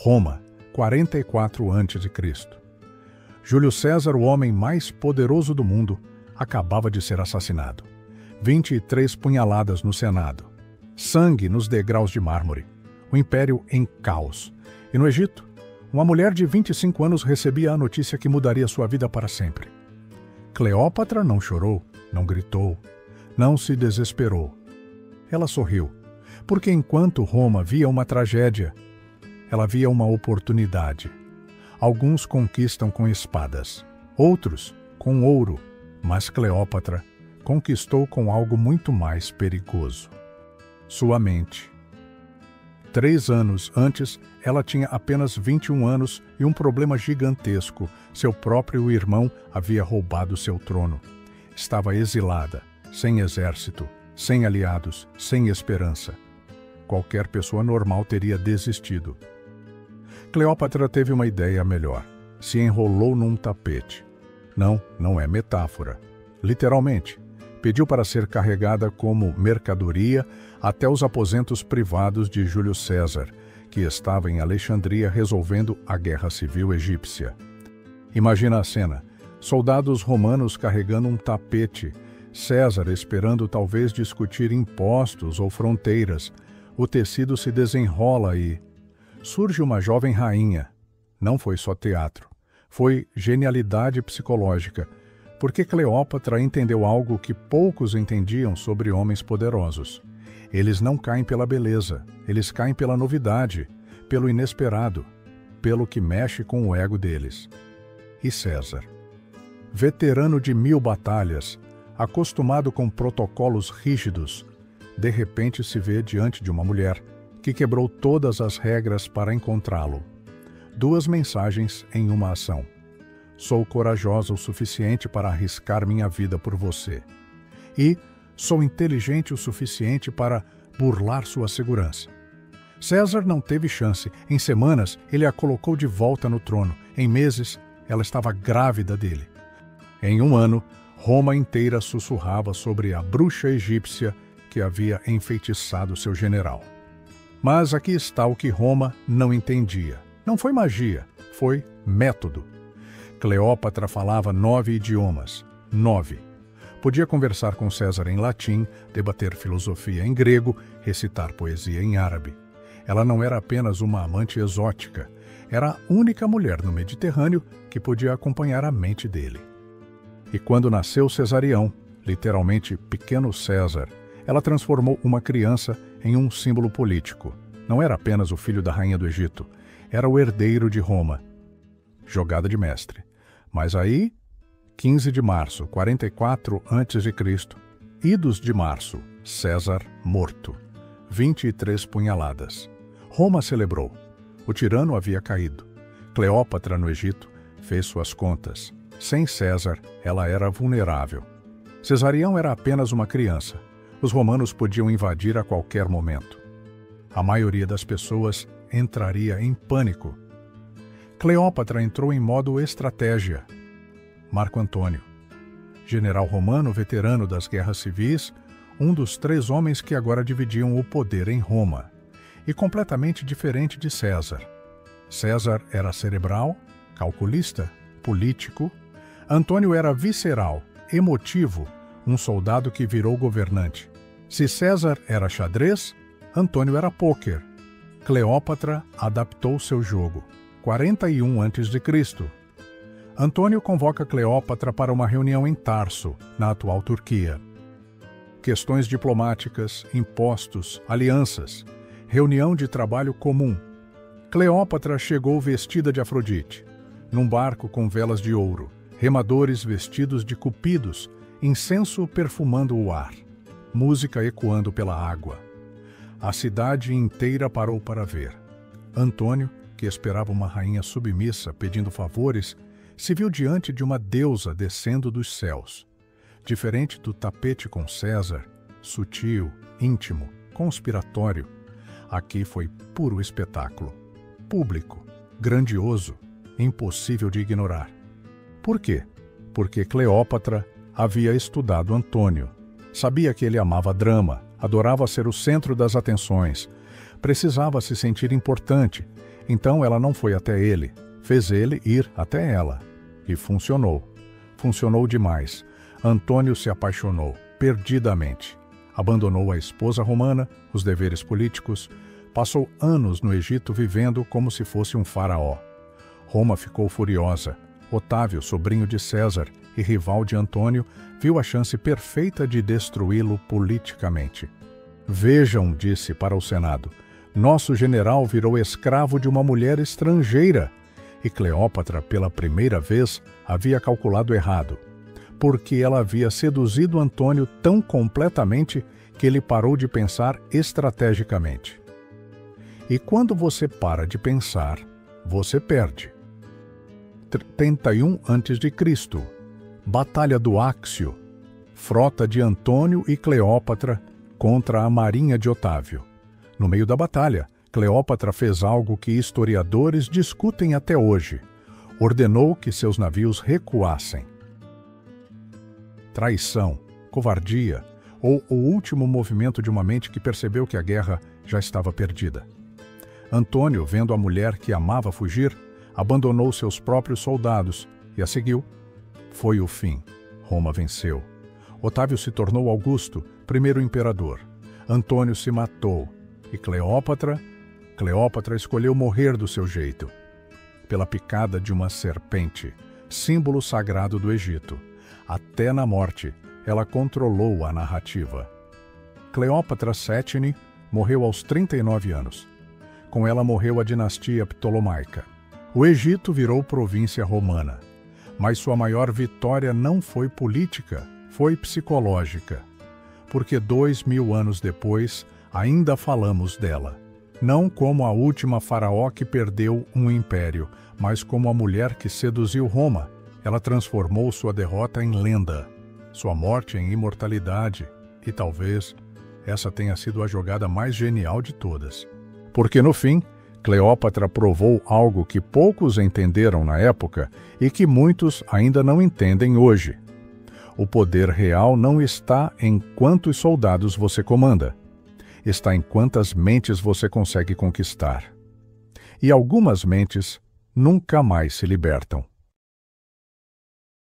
Roma, 44 a.C. Júlio César, o homem mais poderoso do mundo, acabava de ser assassinado. 23 punhaladas no Senado. Sangue nos degraus de mármore. O império em caos. E no Egito, uma mulher de 25 anos recebia a notícia que mudaria sua vida para sempre. Cleópatra não chorou, não gritou, não se desesperou. Ela sorriu, porque enquanto Roma via uma tragédia, ela via uma oportunidade. Alguns conquistam com espadas, outros com ouro, mas Cleópatra conquistou com algo muito mais perigoso: sua mente. 3 anos antes, ela tinha apenas 21 anos e um problema gigantesco. Seu próprio irmão havia roubado seu trono. Estava exilada, sem exército, sem aliados, sem esperança. Qualquer pessoa normal teria desistido. Cleópatra teve uma ideia melhor. Se enrolou num tapete. Não é metáfora. Literalmente, pediu para ser carregada como mercadoria até os aposentos privados de Júlio César, que estava em Alexandria resolvendo a guerra civil egípcia. Imagina a cena: soldados romanos carregando um tapete, César esperando talvez discutir impostos ou fronteiras. O tecido se desenrola e surge uma jovem rainha. Não foi só teatro, foi genialidade psicológica, porque Cleópatra entendeu algo que poucos entendiam sobre homens poderosos. Eles não caem pela beleza, eles caem pela novidade, pelo inesperado, pelo que mexe com o ego deles. E César, veterano de 1000 batalhas, acostumado com protocolos rígidos, de repente se vê diante de uma mulher que quebrou todas as regras para encontrá-lo. 2 mensagens em uma ação. Sou corajosa o suficiente para arriscar minha vida por você. E sou inteligente o suficiente para burlar sua segurança. César não teve chance. Em semanas, ele a colocou de volta no trono. Em meses, ela estava grávida dele. Em 1 ano, Roma inteira sussurrava sobre a bruxa egípcia que havia enfeitiçado seu general. Mas aqui está o que Roma não entendia. Não foi magia, foi método. Cleópatra falava 9 idiomas. 9. Podia conversar com César em latim, debater filosofia em grego, recitar poesia em árabe. Ela não era apenas uma amante exótica. Era a única mulher no Mediterrâneo que podia acompanhar a mente dele. E quando nasceu Cesarião, literalmente pequeno César, ela transformou uma criança em um símbolo político. Não era apenas o filho da rainha do Egito, era o herdeiro de Roma. Jogada de mestre. Mas aí, 15 de março, 44 a.C., idos de março, César morto. 23 punhaladas. Roma celebrou. O tirano havia caído. Cleópatra, no Egito, fez suas contas. Sem César, ela era vulnerável. Cesarião era apenas uma criança. Os romanos podiam invadir a qualquer momento. A maioria das pessoas entraria em pânico. Cleópatra entrou em modo estratégia. Marco Antônio, general romano veterano das guerras civis, um dos 3 homens que agora dividiam o poder em Roma, e completamente diferente de César. César era cerebral, calculista, político. Antônio era visceral, emotivo, um soldado que virou governante. Se César era xadrez, Antônio era pôquer. Cleópatra adaptou seu jogo. 41 a.C. Antônio convoca Cleópatra para uma reunião em Tarso, na atual Turquia. Questões diplomáticas, impostos, alianças, reunião de trabalho comum. Cleópatra chegou vestida de Afrodite, num barco com velas de ouro, remadores vestidos de cupidos, incenso perfumando o ar, música ecoando pela água. A cidade inteira parou para ver. Antônio, que esperava uma rainha submissa pedindo favores, se viu diante de uma deusa descendo dos céus. Diferente do tapete com César, sutil, íntimo, conspiratório, aqui foi puro espetáculo. Público, grandioso, impossível de ignorar. Por quê? Porque Cleópatra havia estudado Antônio. Sabia que ele amava drama, adorava ser o centro das atenções, precisava se sentir importante. Então ela não foi até ele, fez ele ir até ela. E funcionou. Funcionou demais. Antônio se apaixonou, perdidamente. Abandonou a esposa romana, os deveres políticos, passou anos no Egito vivendo como se fosse um faraó. Roma ficou furiosa. Otávio, sobrinho de César e rival de Antônio, viu a chance perfeita de destruí-lo politicamente. Vejam, disse para o Senado, nosso general virou escravo de uma mulher estrangeira. E Cleópatra, pela primeira vez, havia calculado errado, porque ela havia seduzido Antônio tão completamente que ele parou de pensar estrategicamente. E quando você para de pensar, você perde. 31 a.C. Batalha do Áxio. Frota de Antônio e Cleópatra contra a marinha de Otávio. No meio da batalha, Cleópatra fez algo que historiadores discutem até hoje. Ordenou que seus navios recuassem. Traição, covardia ou o último movimento de uma mente que percebeu que a guerra já estava perdida. Antônio, vendo a mulher que amava fugir, abandonou seus próprios soldados e a seguiu. Foi o fim. Roma venceu. Otávio se tornou Augusto, primeiro imperador. Antônio se matou. E Cleópatra escolheu morrer do seu jeito, pela picada de uma serpente, símbolo sagrado do Egito. Até na morte, ela controlou a narrativa. Cleópatra Sétine morreu aos 39 anos. Com ela morreu a dinastia Ptolomaica. O Egito virou província romana, mas sua maior vitória não foi política, foi psicológica, porque 2000 anos depois ainda falamos dela, não como a última faraó que perdeu um império, mas como a mulher que seduziu Roma. Ela transformou sua derrota em lenda, sua morte em imortalidade, e talvez essa tenha sido a jogada mais genial de todas. Porque no fim, Cleópatra provou algo que poucos entenderam na época e que muitos ainda não entendem hoje. O poder real não está em quantos soldados você comanda, está em quantas mentes você consegue conquistar. E algumas mentes nunca mais se libertam.